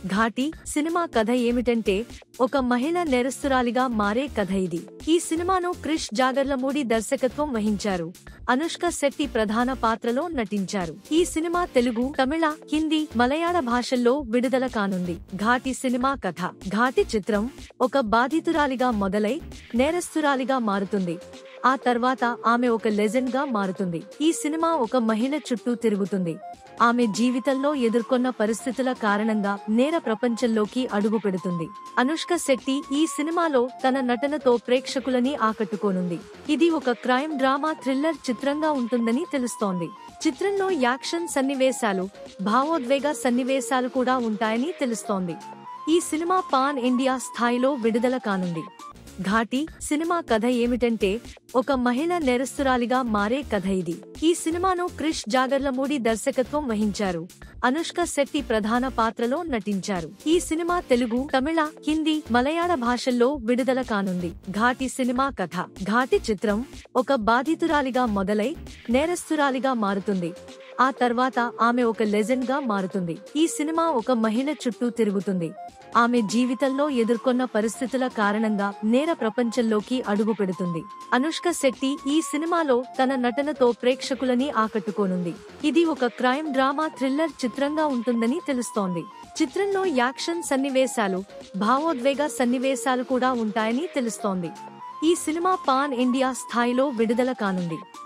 Ghaati cinema కథ ఏమిటంటే ఒక మహిళ నేరస్తురాలిగా మారే కథ ఇది. ఈ సినిమాను క్రిష్ జాగర్లమూడి దర్శకత్వం వహించారు. అనుష్క శెట్టి ప్రధాన పాత్రలో నటించారు. ఈ సినిమా తెలుగు, తమిళ, హిందీ, మలయాళ భాషల్లో విడుదల కానుంది. ఘాటి సినిమా కథ. ఘాటి చిత్రం ఒక బాధితురాలిగా మొదలై నేరస్తురాలిగా మారుతుంది. ఆ తర్వాత ఆమె ఒక లెజెండ్ గా మారుతుంది. ఈ సినిమా ఒక మహిళ చుట్టూ తిరుగుతుంది. ఆమె జీవితంలో ఎదుర్కొన్న పరిస్థితుల కారణంగా నేర ప్రపంచంలోకి అడుగు పెడుతుంది. అనుష్క శెట్టి ఈ సినిమాలో తన నటనతో ప్రేక్షకులని ఆకట్టుకోనుంది. ఇది ఒక క్రైమ్ డ్రామా థ్రిల్లర్ చిత్రంగా ఉంటుందని తెలుస్తోంది. చిత్రంలో యాక్షన్ సన్నివేశాలు, భావోద్వేగ సన్నివేశాలు కూడా ఉంటాయని తెలుస్తోంది. ఈ సినిమా పాన్ ఇండియా స్థాయిలో విడుదల కానుంది. ఘాటి సినిమా కథ ఏమిటంటే ఒక మహిళ నేరస్తురాలిగా మారే కథ ఇది. ఈ సినిమాను క్రిష్ జాగర్లమూడి దర్శకత్వం వహించారు. అనుష్క శెట్టి ప్రధాన పాత్రలో నటించారు. ఈ సినిమా తెలుగు, తమిళ, హిందీ, మలయాళ భాషల్లో విడుదల కానుంది. ఘాటి సినిమా కథ. ఘాటి చిత్రం ఒక బాధితురాలిగా మొదలై నేరస్తురాలిగా మారుతుంది. ఆ తర్వాత ఆమె ఒక లెజెండ్ గా మారుతుంది. ఈ సినిమా ఒక మహిళ చుట్టూ తిరుగుతుంది. ఆమె జీవితంలో ఎదుర్కొన్న పరిస్థితుల కారణంగా నేర ప్రపంచంలోకి అడుగు పెడుతుంది. అనుష్క శెట్టి ఈ సినిమాలో తన నటనతో ప్రేక్షకులని ఆకట్టుకోనుంది. ఇది ఒక క్రైమ్ డ్రామా థ్రిల్లర్ చిత్రంగా ఉంటుందని తెలుస్తోంది. చిత్రంలో యాక్షన్ సన్నివేశాలు, భావోద్వేగ సన్నివేశాలు కూడా ఉంటాయని తెలుస్తోంది. ఈ సినిమా పాన్ ఇండియా స్థాయిలో విడుదల కానుంది.